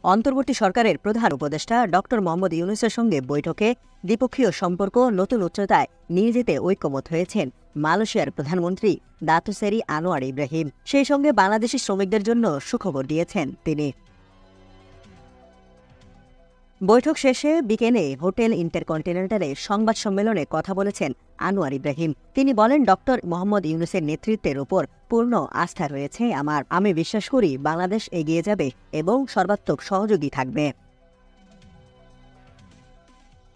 অন্তর্বর্তী সরকারের প্রধান উপদেষ্টা ডক্টর মোহাম্মদ ইউনূসের সঙ্গে বৈঠকে দ্বিপক্ষীয় সম্পর্ক নতুন উচ্চতায় নিয়ে যেতে ঐকমত্য হয়েছেন মালয়েশিয়ার প্রধানমন্ত্রী দাতো সেরি আনোয়ার ইব্রাহিম। সেই সঙ্গে বাংলাদেশি শ্রমিকদের জন্য সুখবর দিয়েছেন তিনি। বৈঠক শেষে বিকেলে হোটেল ইন্টারকন্টিনেন্টালে সংবাদ সম্মেলনে কথা বলেছেন আনোয়ার ইব্রাহিম। তিনি বলেন, ডক্টর মোহাম্মদ ইউনূসের নেতৃত্বের ওপর পূর্ণ আস্থা রয়েছে আমার। আমি বিশ্বাস করি বাংলাদেশ এগিয়ে যাবে এবং সর্বাত্মক সহযোগী থাকবে।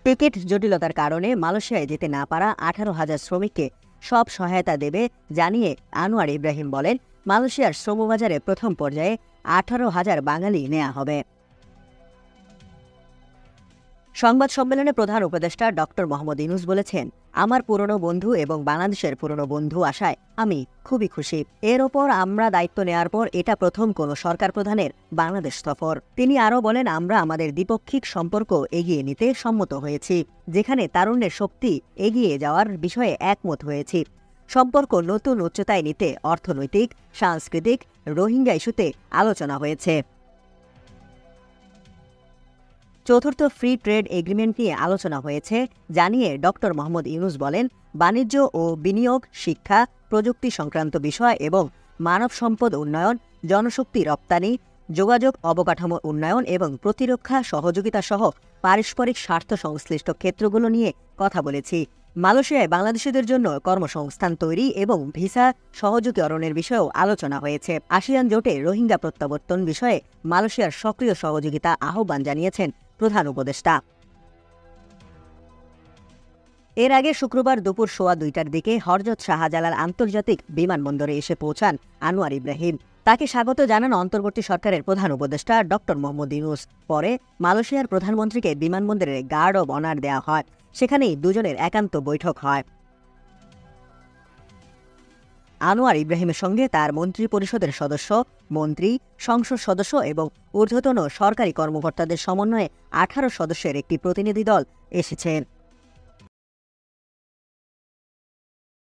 টিকিট জটিলতার কারণে মালয়েশিয়ায় যেতে না পারা 18,000 শ্রমিককে সব সহায়তা দেবে জানিয়ে আনোয়ার ইব্রাহিম বলেন, মালয়েশিয়ার শ্রমবাজারে প্রথম পর্যায়ে 18,000 বাঙালি নেওয়া হবে। সংবাদ সম্মেলনে প্রধান উপদেষ্টা ডক্টর মোহাম্মদ ইউনূস বলেছেন, আমার পুরনো বন্ধু এবং বাংলাদেশের পুরনো বন্ধু আসায় আমি খুবই খুশি। এর ওপর আমরা দায়িত্ব নেয়ার পর এটা প্রথম কোনো সরকার প্রধানের বাংলাদেশ সফর। তিনি আরও বলেন, আমরা আমাদের দ্বিপক্ষিক সম্পর্ক এগিয়ে নিতে সম্মত হয়েছি, যেখানে তারুণ্যের শক্তি এগিয়ে যাওয়ার বিষয়ে একমত হয়েছি। সম্পর্ক নতুন উচ্চতায় নিতে অর্থনৈতিক, সাংস্কৃতিক, রোহিঙ্গা ইস্যুতে আলোচনা হয়েছে। চতুর্থ ফ্রি ট্রেড এগ্রিমেন্ট নিয়ে আলোচনা হয়েছে জানিয়ে ডক্টর মোহাম্মদ ইউনূস বলেন, বাণিজ্য ও বিনিয়োগ, শিক্ষা, প্রযুক্তি সংক্রান্ত বিষয় এবং মানব সম্পদ উন্নয়ন, জনশক্তি রপ্তানি, যোগাযোগ অবকাঠামো উন্নয়ন এবং প্রতিরক্ষা সহযোগিতা সহ পারস্পরিক স্বার্থ সংশ্লিষ্ট ক্ষেত্রগুলো নিয়ে কথা বলেছি। মালয়েশিয়ায় বাংলাদেশিদের জন্য কর্মসংস্থান তৈরি এবং ভিসা সহযোগীকরণের বিষয়েও আলোচনা হয়েছে। আসিয়ান জোটে রোহিঙ্গা প্রত্যাবর্তন বিষয়ে মালয়েশিয়ার সক্রিয় সহযোগিতা আহ্বান জানিয়েছেন প্রধান উপদেষ্টা। এর আগে শুক্রবার দুপুর 2:15টার দিকে হযরত শাহজালাল আন্তর্জাতিক বিমানবন্দরে এসে পৌঁছান আনোয়ার ইব্রাহিম। তাকে স্বাগত জানান অন্তর্বর্তী সরকারের প্রধান উপদেষ্টা ডক্টর মোহাম্মদ ইউনূস। পরে মালয়েশিয়ার প্রধানমন্ত্রীকে বিমানবন্দরে গার্ড অব অনার দেওয়া হয়। সেখানেই দুজনের একান্ত বৈঠক হয়। আনোয়ার ইব্রাহিমের সঙ্গে তার মন্ত্রিপরিষদের সদস্য, মন্ত্রী, সংসদ সদস্য এবং ঊর্ধ্বতন সরকারি কর্মকর্তাদের সমন্বয়ে 18 সদস্যের একটি প্রতিনিধি দল এসেছেন।